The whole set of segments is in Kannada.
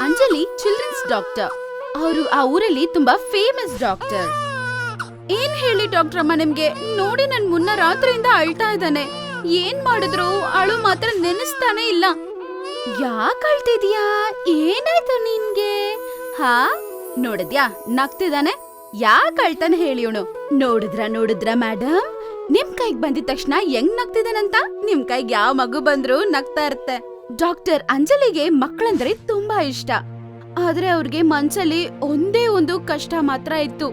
Anjali children's doctor. ಅವರು ಆ ಊರಲ್ಲಿ ತುಂಬಾ ಫೇಮಸ್ ಡಾಕ್ಟರ್. ಏನ್ ಹೇಳಿ ಡಾಕ್ಟರ್ ಅಮ್ಮ ನಿಮ್ಗೆ, ನೋಡಿ ನನ್ ಮುನ್ನ ರಾತ್ರಿಯಿಂದ ಅಳ್ತಾ ಇದ್ದಾನೆ. ಏನ್ ಮಾಡಿದ್ರು ಅಳು ಮಾತ್ರ ನೆನೆಸ್ತಾನೆ ಇಲ್ಲ. ಯಾಕೆ ಅಳ್ತಿದ್ಯಾ? ಏನಾಯ್ತು ನಿನ್ಗೆ? ಹಾ ನೋಡಿದ್ಯಾ ನಗ್ತಿದಾನೆ. ಯಾಕೆ ಅಳ್ತಾನೆ ಹೇಳಿ ಇವನು. ನೋಡಿದ್ರ ಮೇಡಮ್, ನಿಮ್ ಕೈಗ್ ಬಂದಿದ ತಕ್ಷಣ ಹೆಂಗ್ ನಗ್ತಿದಾನಂತ. ನಿಮ್ ಕೈಗ್ ಯಾವ ಮಗು ಬಂದ್ರು ನಗ್ತಾ ಇರುತ್ತೆ. ಡಾಕ್ಟರ್ ಅಂಜಲಿಗೆ ಮಕ್ಕಳಂದ್ರೆ ತುಂಬಾ ಇಷ್ಟ. ಆದ್ರೆ ಅವ್ರಿಗೆ ಮನ್ಸಲ್ಲಿ ಒಂದೇ ಒಂದು ಕಷ್ಟ ಮಾತ್ರ ಇತ್ತು.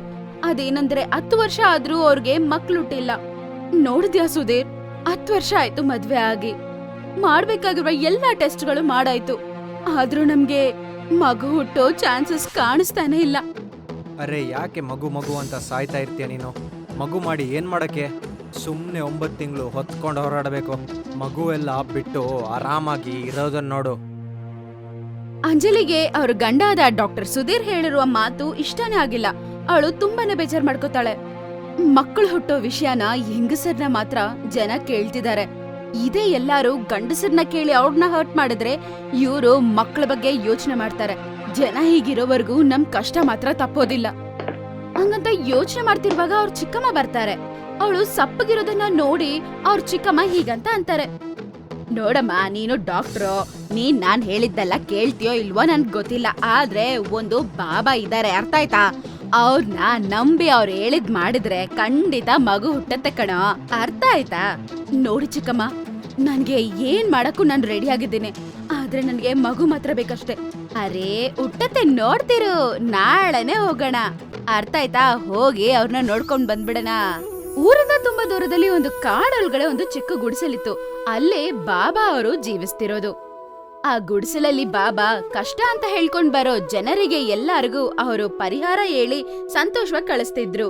ಅದೇನಂದ್ರೆ 10 ವರ್ಷ ಆದ್ರೂ ಅವ್ರಿಗೆ ಮಕ್ಳು ಹುಟ್ಟಿಲ್ಲ. ನೋಡಿದ್ಯಾ ಸುಧೀರ್, 10 ವರ್ಷ ಆಯ್ತು ಮದ್ವೆ ಆಗಿ. ಮಾಡ್ಬೇಕಾಗಿರುವ ಎಲ್ಲಾ ಟೆಸ್ಟ್ಗಳು ಮಾಡಾಯ್ತು. ಆದ್ರೂ ನಮ್ಗೆ ಮಗು ಹುಟ್ಟೋ ಚಾನ್ಸಸ್ ಕಾಣಿಸ್ತಾನೆ ಇಲ್ಲ. ಅರೆ ಯಾಕೆ ಮಗು ಮಗು ಅಂತ ಸಾಯ್ತಾ ಇರ್ತೀಯ ನೀನು? ಮಗು ಮಾಡಿ ಏನ್ ಮಾಡಕ್ಕೆ? ಸುಮ್ಮನೆ 9 ತಿಂಗಳು ಹೊತ್ಕೊಂಡು ಹೋರಾಡಬೇಕು. ಮಗು ಎಲ್ಲ ಬಿಟ್ಟು ಆರಾಮಾಗಿ ಇರೋದನ್ನ ನೋಡು. ಅಂಜಲಿಗೆ ಅವ್ರ ಗಂಡಾದ ಡಾಕ್ಟರ್ ಸುಧೀರ್ ಹೇಳಿರುವ ಮಾತು ಇಷ್ಟನೇ ಆಗಿಲ್ಲ. ಅವಳು ತುಂಬಾನೇ ಬೇಜಾರ್ ಮಾಡ್ಕೋತಾಳೆ. ಮಕ್ಕಳು ಹುಟ್ಟೋ ವಿಷಯನ ಹೆಂಗಸರ್ನ ಮಾತ್ರ ಜನ ಕೇಳ್ತಿದ್ದಾರೆ. ಇದೇ ಎಲ್ಲಾರು ಗಂಡಸರ್ನ ಕೇಳಿ ಅವ್ರನ್ನ ಹರ್ಟ್ ಮಾಡಿದ್ರೆ ಇವರು ಮಕ್ಕಳ ಬಗ್ಗೆ ಯೋಚನೆ ಮಾಡ್ತಾರೆ. ಜನ ಹೀಗಿರೋವರೆಗೂ ನಮ್ ಕಷ್ಟ ಮಾತ್ರ ತಪ್ಪೋದಿಲ್ಲ. ಹಂಗಂತ ಯೋಚನೆ ಮಾಡ್ತಿರುವಾಗ ಅವ್ರ ಚಿಕ್ಕಮ್ಮ ಬರ್ತಾರೆ. ಅವಳು ಸಪ್ಪಗಿರೋದನ್ನ ನೋಡಿ ಅವ್ರ ಚಿಕ್ಕಮ್ಮ ಹೀಗಂತ ಅಂತಾರೆ, ನೋಡಮ್ಮ ನೀನು ಡಾಕ್ಟ್ರು, ನೀನ್ ನಾನ್ ಹೇಳಿದ್ದೆಲ್ಲ ಕೇಳ್ತೀಯೋ ಇಲ್ವೋ ನನ್ಗ್ ಗೊತ್ತಿಲ್ಲ. ಆದ್ರೆ ಒಂದು ಬಾಬಾ ಇದಾರೆ, ಅರ್ಥ ಆಯ್ತಾ? ಅವ್ರನ್ನ ನಂಬಿ ಅವ್ರು ಹೇಳಿದ್ ಮಾಡಿದ್ರೆ ಖಂಡಿತ ಮಗು ಹುಟ್ಟತ್ತೆ ಕಣೋ, ಅರ್ಥ ಆಯ್ತಾ? ನೋಡಿ ಚಿಕ್ಕಮ್ಮ, ನನ್ಗೆ ಏನ್ ಮಾಡಕ್ಕೂ ನಾನ್ ರೆಡಿ ಆಗಿದ್ದೀನಿ. ಆದ್ರೆ ನನ್ಗೆ ಮಗು ಮಾತ್ರ ಬೇಕಷ್ಟೇ. ಅರೇ ಹುಟ್ಟತ್ತೆ, ನೋಡ್ತಿರು, ನಾಳೆನೆ ಹೋಗೋಣ, ಅರ್ಥ ಆಯ್ತಾ? ಹೋಗಿ ಅವ್ರನ್ನ ನೋಡ್ಕೊಂಡ್ ಬಂದ್ಬಿಡಣ. ಊರಿಂದ ತುಂಬಾ ದೂರದಲ್ಲಿ ಒಂದು ಕಾಡೊಳಗಡೆ ಒಂದು ಚಿಕ್ಕ ಗುಡಿಸಲಿತ್ತು. ಅಲ್ಲೇ ಬಾಬಾ ಅವರು ಜೀವಿಸ್ತಿರೋದು. ಆ ಗುಡಿಸಲಲ್ಲಿ ಬಾಬಾ ಕಷ್ಟ ಅಂತ ಹೇಳ್ಕೊಂಡ್ ಬರೋ ಜನರಿಗೆ ಎಲ್ಲರಿಗೂ ಅವರು ಪರಿಹಾರ ಹೇಳಿ ಸಂತೋಷವಾಗಿ ಕಳಿಸ್ತಿದ್ರು.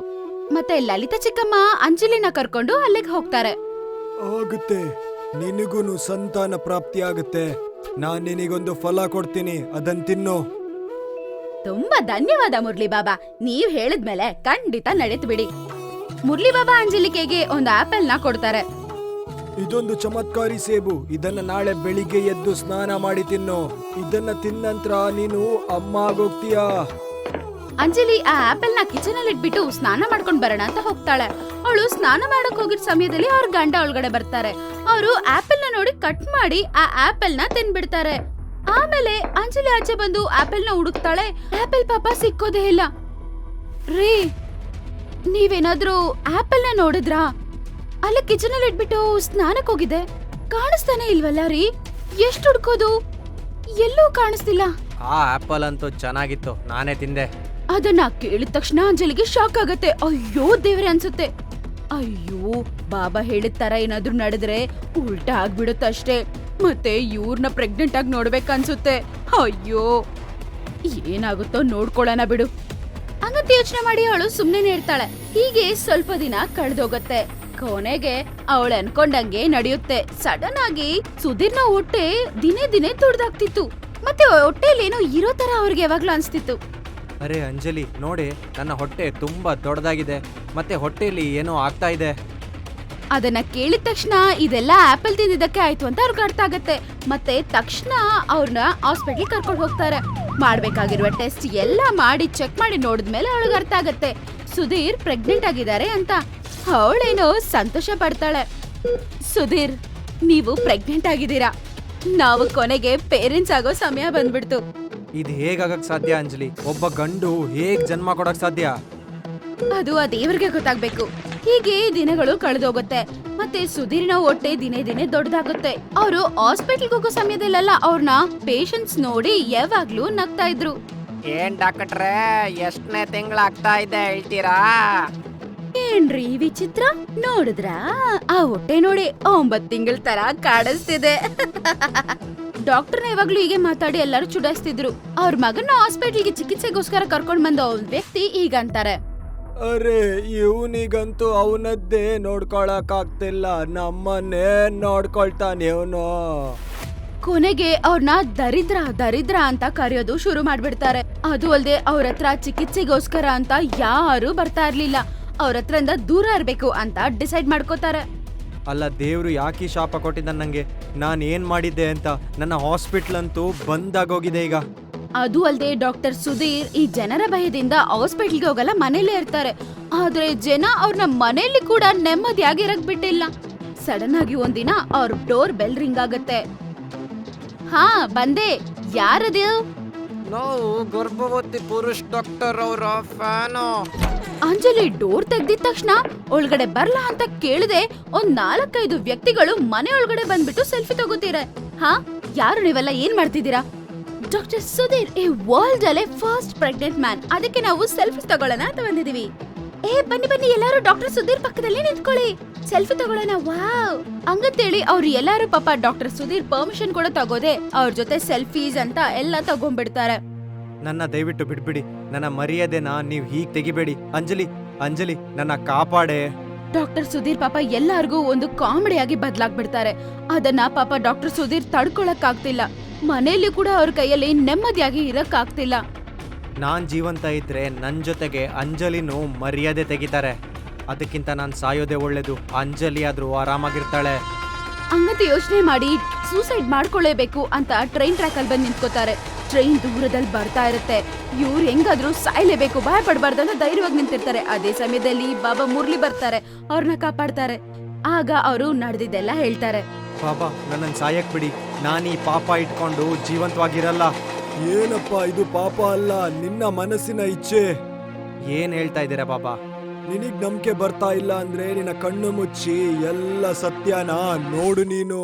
ಮತ್ತೆ ಲಲಿತಾ ಚಿಕ್ಕಮ್ಮ ಅಂಜಲಿನ ಕರ್ಕೊಂಡು ಅಲ್ಲಿಗೆ ಹೋಗ್ತಾರೆ. ಆಗುತ್ತೆ, ನಿನಗೂನು ಸಂತಾನ ಪ್ರಾಪ್ತಿ ಆಗುತ್ತೆ. ನಾನ್ ನಿನಗೊಂದು ಫಲ ಕೊಡ್ತೀನಿ, ಅದನ್ ತಿನ್ನು. ತುಂಬಾ ಧನ್ಯವಾದ ಮುರಳಿ ಬಾಬಾ, ನೀವ್ ಹೇಳಿದ್ಮೇಲೆ ಖಂಡಿತ ನಡೆದು ಬಿಡಿ. ಮುರಳಿ ಬಾಬಾ ಅಂಜಲಿಕೆಗೆ ಒಂದು ಆಪಲ್ ನ ಕೊಡ್ತಾರೆ. ಇದೊಂದು ಚಮತ್ಕಾರಿ ಸೇಬು, ಇದನ್ನ ನಾಳೆ ಬೆಳಿಗ್ಗೆ ಎದ್ದು ಸ್ನಾನ ಮಾಡಿ ತಿನ್ನು. ಇದನ್ನ ತಿನ್ನಂತ್ರ ನೀನು ಅಮ್ಮ ಆಗೋಗ್ತೀಯಾ. ಅಂಜಲಿ ಆ ಆಪಲ್ ನ ಕಿಚನ್ ಅಲ್ಲಿ ಇಟ್ಬಿಟ್ಟು ಸ್ನಾನ ಮಾಡ್ಕೊಂಡ್ ಬರೋಣ ಅಂತ ಹೋಗ್ತಾಳೆ. ಅವಳು ಸ್ನಾನ ಮಾಡಕ್ ಹೋಗಿದ್ ಸಮಯದಲ್ಲಿ ಅವ್ರ ಗಂಡ ಒಳಗಡೆ ಬರ್ತಾರೆ. ಅವರು ಆಪಲ್ ನ ನೋಡಿ ಕಟ್ ಮಾಡಿ ಆ ಆಪಲ್ ನ ತಿನ್ಬಿಡ್ತಾರೆ. ಆಮೇಲೆ ಅಂಜಲಿ ಆಚೆ ಬಂದು ಆಪಲ್ ನ ಹುಡುಕ್ತಾಳೆ. ಆಪಲ್ ಪಾಪ ಸಿಕ್ಕೋದೇ ಇಲ್ಲ. ರೀ, ನೀವೇನಾದ್ರೂ ಆಪಲ್ ನ ನೋಡಿದ್ರಾ? ಅಲ್ಲ ಕಿಚನ್ ಅಲ್ಲಿ ಇಟ್ಬಿಟ್ಟು ಸ್ನಾನಕ್ ಹೋಗಿದೆ, ಕಾಣಿಸ್ತಾನೆ ಇಲ್ವಲ್ಲ ರೀ? ಎಷ್ಟು ಹುಡ್ಕೋದು, ಎಲ್ಲೂ ಕಾಣಿಸ್ತಿಲ್ಲ. ಆ ಆಪಲ್ ಅಂತೂ ಚೆನ್ನಾಗಿತ್ತು, ನಾನೇ ತಿಂದೆ. ಅದನ್ನ ಕೇಳಿದ ತಕ್ಷಣ ಅಂಜಲಿಗೆ ಶಾಕ್ ಆಗತ್ತೆ. ಅಯ್ಯೋ ದೇವ್ರೆ ಅನ್ಸುತ್ತೆ. ಅಯ್ಯೋ, ಬಾಬಾ ಹೇಳಿದ ತರ ಏನಾದ್ರೂ ನಡೆದ್ರೆ ಉಲ್ಟಾ ಆಗ್ಬಿಡುತ್ತಷ್ಟೇ. ಮತ್ತೆ ಇವ್ರನ್ನ ಪ್ರೆಗ್ನೆಂಟ್ ಆಗಿ ನೋಡ್ಬೇಕನ್ಸುತ್ತೆ. ಅಯ್ಯೋ, ಏನಾಗುತ್ತೋ ನೋಡ್ಕೊಳ್ಳೋಣ ಬಿಡು ಹಂಗಂತ ಯೋಚನೆ ಮಾಡಿ ಅವಳು ಸುಮ್ನೆ ಇರ್ತಾಳೆ. ಹೀಗೆ ಸ್ವಲ್ಪ ದಿನ ಕಳೆದೋಗತ್ತೆ. ಕೊನೆಗೆ ಅವಳು ಅನ್ಕೊಂಡಂಗೆ ನಡೆಯುತ್ತೆ. ಸಡನ್ ಆಗಿ ಸುಧೀರ್ನ ಹೊಟ್ಟೆ ದಿನೇ ದಿನೇ ದೊಡ್ಡದಾಗ್ತಿತ್ತು. ಮತ್ತೆ ಹೊಟ್ಟೆಲಿ ಏನೋ ಇರೋ ತರ ಅವ್ರಿಗೆ ಯಾವಾಗ್ಲೂ ಅನ್ಸ್ತಿತ್ತು. ಅರೆ ಅಂಜಲಿ, ನೋಡಿ ನನ್ನ ಹೊಟ್ಟೆ ತುಂಬಾ ದೊಡ್ಡದಾಗಿದೆ, ಮತ್ತೆ ಹೊಟ್ಟೆಯಲ್ಲಿ ಏನೋ ಆಗ್ತಾ ಇದೆ. ಅದನ್ನ ಕೇಳಿದ ತಕ್ಷಣ ಇದೆಲ್ಲ ಆಪಲ್ ತಿಂದಿದ್ದಕ್ಕೆ ಆಯ್ತು ಅಂತ ಅವ್ರಿಗೆ ಅರ್ಥ ಆಗತ್ತೆ. ಮತ್ತೆ ತಕ್ಷಣ ಅವ್ರನ್ನ ಹಾಸ್ಪಿಟಲ್ ಕರ್ಕೊಂಡು ಹೋಗ್ತಾರೆ. ಮಾಡ್ಬೇಕಾಗಿರುವ ಟೆಸ್ಟ್ ಎಲ್ಲ ಮಾಡಿ ಚೆಕ್ ಮಾಡಿ ನೋಡಿದ್ಮೇಲೆ ಅವಳಿಗೆ ಅರ್ಥ ಆಗತ್ತೆ ಸುಧೀರ್ ಪ್ರೆಗ್ನೆಂಟ್ ಆಗಿದ್ದಾರೆ ಅಂತ. ಅವಳೇನೋ ಸಂತೋಷ ಪಡ್ತಾಳೆ. ಸುಧೀರ್, ನೀವು ಪ್ರೆಗ್ನೆಂಟ್ ಆಗಿದ್ದೀರಾ. ನಾವು ಕೊನೆಗೆ ಪೇರೆಂಟ್ಸ್ ಆಗೋ ಸಮಯ ಬಂದ್ಬಿಡ್ತು. ಇದು ಹೇಗಾಗಕ್ ಸಾಧ್ಯ ಅಂಜಲಿ? ಒಬ್ಬ ಗಂಡು ಹೇಗ್ ಜನ್ಮ ಕೊಡಕ್ ಸಾಧ್ಯ? ಅದು ಆ ದೇವರಿಗೆ ಗೊತ್ತಾಗ್ಬೇಕು. ಹೀಗೆ ದಿನಗಳು ಕಳೆದೋಗುತ್ತೆ. ಮತ್ತೆ ಸುಧೀರ್ನ ಹೊಟ್ಟೆ ದಿನೇ ದಿನೇ ದೊಡ್ಡದಾಗುತ್ತೆ. ಅವರು ಹಾಸ್ಪಿಟಲ್ಗೆ ಹೋಗೋ ಸಮಯದಲ್ಲೆಲ್ಲ ಅವ್ರನ್ನ ಪೇಷಂಟ್ಸ್ ನೋಡಿ ಯಾವಾಗ್ಲೂ ನಗ್ತಾ ಇದ್ರು. ಏನ್ ಡಾಕ್ಟ್ರೇ, ಎಷ್ಟನೇ ತಿಂಗಳಾಗ್ತಾ ಇದೆ ಹೇಳ್ತೀರಾ? ಏನ್ರಿ ವಿಚಿತ್ರ, ನೋಡಿದ್ರಾ? ಆ ಹೊಟ್ಟೆ ನೋಡಿ 9 ತಿಂಗಳ ತರ ಕಾಣಿಸ್ತಿದೆ. ಡಾಕ್ಟರ್ನ ಯಾವಾಗ್ಲೂ ಹೀಗೆ ಮಾತಾಡಿ ಎಲ್ಲರೂ ಚುಡಾಯಿಸ್ತಿದ್ರು. ಅವ್ರ ಮಗನ ಹಾಸ್ಪಿಟಲ್ಗೆ ಚಿಕಿತ್ಸೆಗೋಸ್ಕರ ಕರ್ಕೊಂಡ್ ಬಂದ ವ್ಯಕ್ತಿ ಹೀಗಂತಾರೆ, ಅರೆ ಇವನಿಗಂತೂ ಅವನದ್ದೇ ನೋಡ್ಕೊಳಕ್ ಆಗ್ತಿಲ್ಲ, ನಮ್ಮನ್ನೇ ನೋಡ್ಕೊಳ್ತಾನೆ ಇವನು. ಕೊನೆಗೆ ಅವ್ರನ್ನ ದರಿದ್ರ ದರಿದ್ರ ಅಂತ ಕರೆಯೋದು ಶುರು ಮಾಡ್ಬಿಡ್ತಾರೆ. ಅದು ಅಲ್ದೆ ಅವ್ರ ಹತ್ರ ಚಿಕಿತ್ಸೆಗೋಸ್ಕರ ಅಂತ ಯಾರು ಬರ್ತಾ ಇರ್ಲಿಲ್ಲ. ಅವ್ರ ಹತ್ರದಿಂದ ದೂರ ಇರ್ಬೇಕು ಅಂತ ಡಿಸೈಡ್ ಮಾಡ್ಕೋತಾರೆ. ಅಲ್ಲ ದೇವ್ರು ಯಾಕೆ ಈ ಶಾಪ ಕೊಟ್ಟಿದ್ದ ನಂಗೆ? ನಾನು ಏನ್ ಮಾಡಿದ್ದೆ ಅಂತ? ನನ್ನ ಹಾಸ್ಪಿಟ್ಲ್ ಅಂತೂ ಬಂದಾಗೋಗಿದೆ ಈಗ. ಅದು ಅಲ್ಲದೆ ಡಾಕ್ಟರ್ ಸುಧೀರ್ ಈ ಜನರ ಭಯದಿಂದ ಹಾಸ್ಪಿಟಲ್ಗೆ ಹೋಗಲ್ಲ, ಮನೇಲೇ ಇರ್ತಾರೆ. ಆದ್ರೆ ಜನ ಅವ್ರನ್ನ ಮನೆಯಲ್ಲಿ ಕೂಡ ನೆಮ್ಮದಿಯಾಗಿರಕ್ ಬಿಟ್ಟಿಲ್ಲ. ಸಡನ್ ಆಗಿ ಒಂದಿನ ಅವ್ರ ಡೋರ್ ಬೆಲ್ ರಿಂಗ್ ಆಗತ್ತೆ. ಹಾ ಬಂದೆ, ಯಾರದು? ನಾವು ಗರ್ಭವತಿ ಪುರುಷ್ ಡಾಕ್ಟರ್ ಅವರ ಫ್ಯಾನು. ಅಂಜಲಿ ಡೋರ್ ತೆಗ್ದಿದ ತಕ್ಷಣ ಒಳಗಡೆ ಬರ್ಲಾ ಅಂತ ಕೇಳಿದೆ. ಒಂದ್ 4-5 ವ್ಯಕ್ತಿಗಳು ಮನೆ ಒಳಗಡೆ ಬಂದ್ಬಿಟ್ಟು ಸೆಲ್ಫಿ ತಗೋತೀರಾ. ಹಾ, ಯಾರು ನೀವೆಲ್ಲ ಏನ್ ಮಾಡ್ತಿದ್ದೀರಾ? ಡಾಕ್ಟರ್ ಸುಧೀರ್ ಈ ವರ್ಲ್ಡ್ ಅಲ್ಲೇ ಫಸ್ಟ್ ಪ್ರೆಗ್ನೆಂಟ್ ಮ್ಯಾನ್, ಅದಕ್ಕೆ ನಾವು ಸೆಲ್ಫಿ ತಗೊಳ್ಳೋಣ ಅಂತ ಬಂದಿದೀವಿ. ಬನ್ನಿ ಬನ್ನಿ, ಎಲ್ಲಾರು ಡಾಕ್ಟರ್ ಸುಧೀರ್ ಪಕ್ಕದಲ್ಲಿ ನಿಂತ್ಕೊಳ್ಳಿ, ಸೆಲ್ಫಿ ತಗೊಳ್ಳೋಣ. ವಾವ್ ಹಂಗಂತೇಳಿ ಅವ್ರು ಎಲ್ಲಾರು ಪಾಪ ಡಾಕ್ಟರ್ ಸುಧೀರ್ ಪರ್ಮಿಷನ್ ಕೂಡ ತಗೋದೆ ಅವ್ರ ಜೊತೆ ಸೆಲ್ಫೀಸ್ ಅಂತ ಎಲ್ಲ ತಗೊಂಡ್ಬಿಡ್ತಾರೆ. ನನ್ನ ದಯವಿಟ್ಟು ಬಿಟ್ಬಿಡಿ, ನನ್ನ ಮರ್ಯಾದೆನ ನೀವು ಹೀಗೆ ತೆಗಿಬೇಡಿ. ಅಂಜಲಿ, ಅಂಜಲಿ ನನ್ನ ಕಾಪಾಡೆ. ಡಾಕ್ಟರ್ ಸುಧೀರ್ ಪಾಪ ಎಲ್ಲಾರ್ಗೂ ಒಂದು ಕಾಮಿಡಿಯಾಗಿ ಬದ್ಲಾಗ್ಬಿಡ್ತಾರೆ. ಅದನ್ನ ಪಾಪ ಡಾಕ್ಟರ್ ಸುಧೀರ್ ತಡ್ಕೊಳಕ್ ಆಗ್ತಿಲ್ಲ. ಮನೆಯಲ್ಲಿ ಕೂಡ ಅವ್ರ ಕೈಯಲ್ಲಿ ನೆಮ್ಮದಿಯಾಗಿ ಇರಕ್ ಆಗ್ತಿಲ್ಲ. ನಾನ್ ಜೀವಂತ ಇದ್ರೆ ನನ್ ಜೊತೆಗೆ ಅಂಜಲಿನೂ ಮರ್ಯಾದೆ ತೆಗಿತಾರೆ. ಅದಕ್ಕಿಂತ ನಾನು ಸಾಯೋದೇ ಒಳ್ಳೇದು. ಅಂಜಲಿ ಆದ್ರೂ ಆರಾಮಾಗಿರ್ತಾಳೆ. ಹಂಗಂತ ಯೋಚನೆ ಮಾಡಿ ಸೂಸೈಡ್ ಮಾಡ್ಕೊಳ್ಳೇಬೇಕು ಅಂತ ಟ್ರೈನ್ ಟ್ರ್ಯಾಕ್ ಅಲ್ಲಿ ಬಂದು ನಿಂತ್ಕೋತಾರೆ. ಟ್ರೈನ್ ದೂರದಲ್ಲಿ ಬರ್ತಾ ಇರುತ್ತೆ. ಇವ್ರು ಹೆಂಗಾದ್ರೂ ಸಾಯ್ಲೇಬೇಕು, ಭಯ ಪಡ್ಬಾರ್ದು ಅಂತ ಧೈರ್ಯವಾಗಿ ನಿಂತಿರ್ತಾರೆ. ಅದೇ ಸಮಯದಲ್ಲಿ ಬಾಬಾ ಮುರಳಿ ಬರ್ತಾರೆ, ಅವ್ರನ್ನ ಕಾಪಾಡ್ತಾರೆ. ಆಗ ಅವರು ನಡೆದಿದ್ದೆಲ್ಲ ಹೇಳ್ತಾರೆ. ಬಾಬಾ ನನ್ನನ್ನು ಸಾಯಕ್ ಬಿಡಿ, ನಾನು ಈ ಪಾಪ ಇಟ್ಕೊಂಡು ಜೀವಂತವಾಗಿರಲ್ಲ. ಏನಪ್ಪ ಇದು? ಪಾಪ ಅಲ್ಲ, ನಿನ್ನ ಮನಸ್ಸಿನ ಇಚ್ಛೆ. ಏನ್ ಹೇಳ್ತಾ ಇದ್ದೀರಾ ಬಾಬಾ? ನಿನಗ್ ನಂಬಿಕೆ ಬರ್ತಾ ಇಲ್ಲ ಅಂದ್ರೆ ನಿನ್ನ ಕಣ್ಣು ಮುಚ್ಚಿ ಎಲ್ಲ ಸತ್ಯನ ನೋಡು ನೀನು.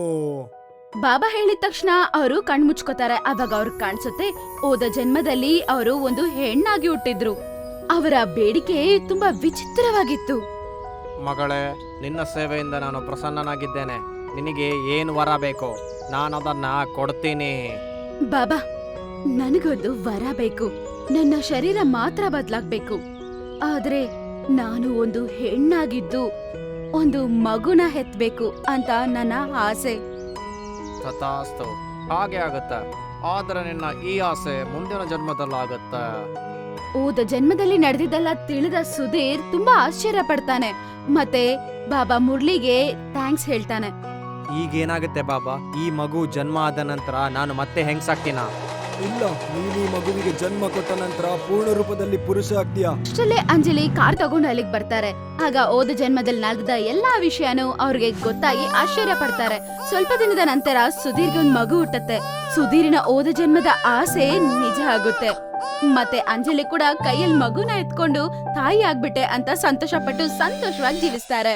ಬಾಬಾ ಹೇಳಿದ ತಕ್ಷಣ ಅವರು ಕಣ್ ಮುಚ್ಕೋತಾರೆ. ಅವಾಗ ಅವ್ರಿಗೆ ಕಾಣಿಸುತ್ತೆ ಹೋದ ಜನ್ಮದಲ್ಲಿ ಅವರು ಒಂದು ಹೆಣ್ಣಾಗಿ ಹುಟ್ಟಿದ್ರು. ಅವರ ಬೇಡಿಕೆ ತುಂಬಾ ವಿಚಿತ್ರವಾಗಿತ್ತು. ಮಗಳೇ, ನಿನ್ನ ಸೇವೆಯಿಂದ ನಾನು ಪ್ರಸನ್ನನಾಗಿದ್ದೇನೆ. ನಿನಗೆ ಏನು ವರ ಬೇಕು, ನಾನು ಅದನ್ನ ಕೊಡ್ತೀನಿ. ಬಾಬಾ ನನಗೊಂದು ವರ ಬೇಕು. ನನ್ನ ಶರೀರ ಮಾತ್ರ ಬದಲಾಗ್ಬೇಕು, ಆದ್ರೆ ನಾನು ಒಂದು ಹೆಣ್ಣಾಗಿದ್ದು ಒಂದು ಮಗುನ ಹೆತ್ಬೇಕು ಅಂತ ನನ್ನ ಆಸೆ. ತಥಾಸ್ತು, ಹಾಗೆ ಆಗುತ್ತೆ. ಆದ್ರೆ ನಿನ್ನ ಈ ಆಸೆ ಮುಂದಿನ ಜನ್ಮದಲ್ಲಾಗುತ್ತೆ. ಹೋದ ಜನ್ಮದಲ್ಲಿ ನಡೆದಿದ್ದೆಲ್ಲ ತಿಳಿದ ಸುಧೀರ್ ತುಂಬಾ ಆಶ್ಚರ್ಯ ಪಡ್ತಾನೆ. ಮತ್ತೆ ಬಾಬಾ ಮುರಳಿಗೆ ಥ್ಯಾಂಕ್ಸ್ ಹೇಳ್ತಾನೆ. ಈಗೇನಾಗುತ್ತೆ ಬಾಬಾ? ಈ ಮಗು ಜನ್ಮ ಆದ ನಂತರ ನಾನು ಮತ್ತೆ ಹೆಂಗ್ಸಾಗ್ತೀನ? ಇಲ್ಲ, ನೀನು ಈ ಮಗುವಿಗೆ ಜನ್ಮ ಕೊಟ್ಟ ನಂತರ ಪೂರ್ಣ ರೂಪದಲ್ಲಿ ಪುರುಷ ಆಗ್ತೀಯಾ. ಅಷ್ಟರಲ್ಲೇ ಅಂಜಲಿ ಕಾರ್ ತಗೊಂಡು ಅಲ್ಲಿಗೆ ಬರ್ತಾರೆ. ಆಗ ಹೋದ ಜನ್ಮದಲ್ಲಿ ನಡೆದ ಎಲ್ಲಾ ವಿಷಯನೂ ಅವ್ರಿಗೆ ಗೊತ್ತಾಗಿ ಆಶ್ಚರ್ಯ ಪಡ್ತಾರೆ. ಸ್ವಲ್ಪ ದಿನದ ನಂತರ ಸುಧೀರ್ಗೆ ಒಂದ್ ಮಗು ಹುಟ್ಟತ್ತೆ. ಸುಧೀರಿನ ಹೋದ ಜನ್ಮದ ಆಸೆ ನಿಜ ಆಗುತ್ತೆ. ಮತ್ತೆ ಅಂಜಲಿ ಕೂಡ ಕೈಯಲ್ಲಿ ಮಗುನ ಎತ್ಕೊಂಡು ತಾಯಿ ಆಗ್ಬಿಟ್ಟೆ ಅಂತ ಸಂತೋಷಪಟ್ಟು ಸಂತೋಷವಾಗಿ ಜೀವಿಸ್ತಾರೆ.